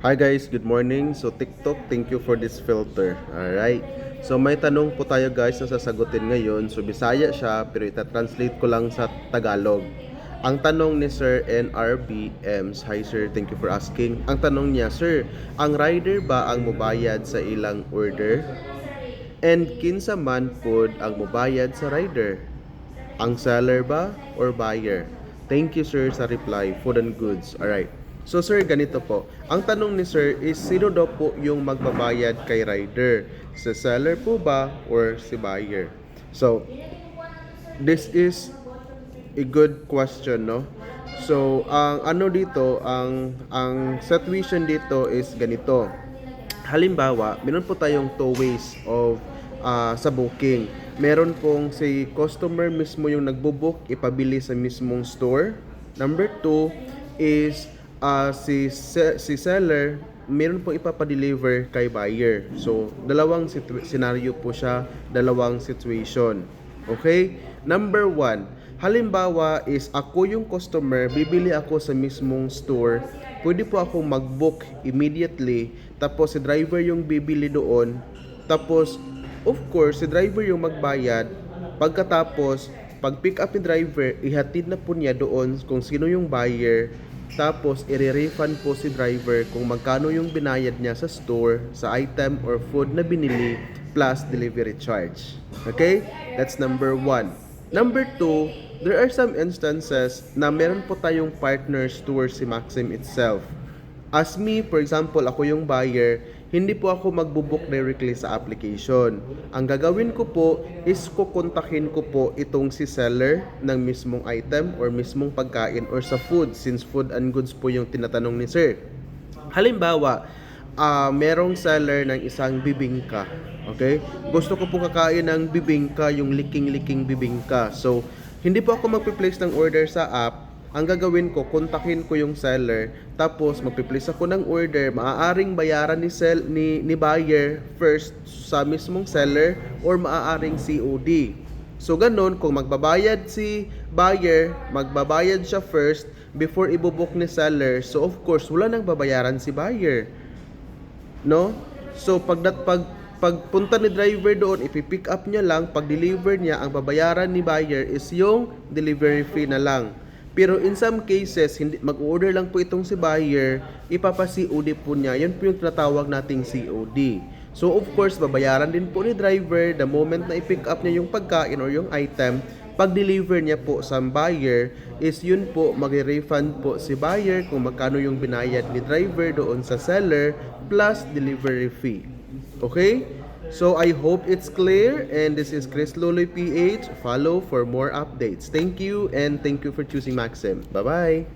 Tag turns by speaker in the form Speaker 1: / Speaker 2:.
Speaker 1: Hi guys, good morning. So TikTok, thank you for this filter. Alright. So may tanong po tayo guys na sasagutin ngayon. So Bisaya siya pero ita-translate ko lang sa Tagalog. Ang tanong ni Sir NRB Ems, hi sir, thank you for asking. Ang tanong niya, sir, ang rider ba ang mubayad sa ilang order? And kinsa man pod ang mubayad sa rider? Ang seller ba or buyer? Thank you sir sa reply, food and goods. Alright. So sir, ganito po. Ang tanong ni sir is sino daw po yung magbabayad kay rider? Si seller po ba or si buyer? So, this is a good question, no? So, ang ano dito, ang situation dito is ganito. Halimbawa, meron po tayong two ways of sa booking. Meron pong si customer mismo yung nagbo-book, ipabili sa mismong store. Number two is si seller, meron pong ipapadeliver kay buyer. So, dalawang scenario po siya, dalawang situation. Okay? Number one, halimbawa is ako yung customer, bibili ako sa mismong store, pwede po ako mag-book immediately, tapos si driver yung bibili doon, tapos of course si driver yung magbayad. Pagkatapos pag pick up ni driver, ihatid na po niya doon kung sino yung buyer, tapos i-refund po si driver kung magkano yung binayad niya sa store sa item or food na binili plus delivery charge. Okay? That's number one. Number two, there are some instances na meron po tayong partner store si Maxim itself. As me, for example, ako yung buyer, hindi po ako magbo-book directly sa application. Ang gagawin ko po is kukontakin ko po itong si seller ng mismong item or mismong pagkain or sa food, since food and goods po yung tinatanong ni sir. Halimbawa, merong seller ng isang bibingka. Okay? Gusto ko po kakain ng bibingka, yung liking-liking bibingka. So, hindi po ako magpi-place ng order sa app. Ang gagawin ko, kontakin ko yung seller, tapos magpi-place ako ng order. Maaaring bayaran ni buyer first sa mismong seller or maaaring COD. So ganun, kung magbabayad si buyer, magbabayad siya first before ibubook ni seller. So of course, wala nang babayaran si buyer. No? So pagpunta ni driver doon, ipipick up niya lang, pag deliver niya, ang babayaran ni buyer is yung delivery fee na lang. Pero in some cases, hindi mag-order lang po itong si buyer, ipapa-COD po niya. Yan po yung tinatawag nating COD. So of course, babayaran din po ni driver the moment na i-pick up niya yung pagkain or yung item. Pag-deliver niya po sa buyer, is yun po, mag-refund po si buyer kung magkano yung binayad ni driver doon sa seller plus delivery fee. Okay? So I hope it's clear, and this is Chris Loloy PH. Follow for more updates. Thank you, and thank you for choosing Maxim. Bye-bye!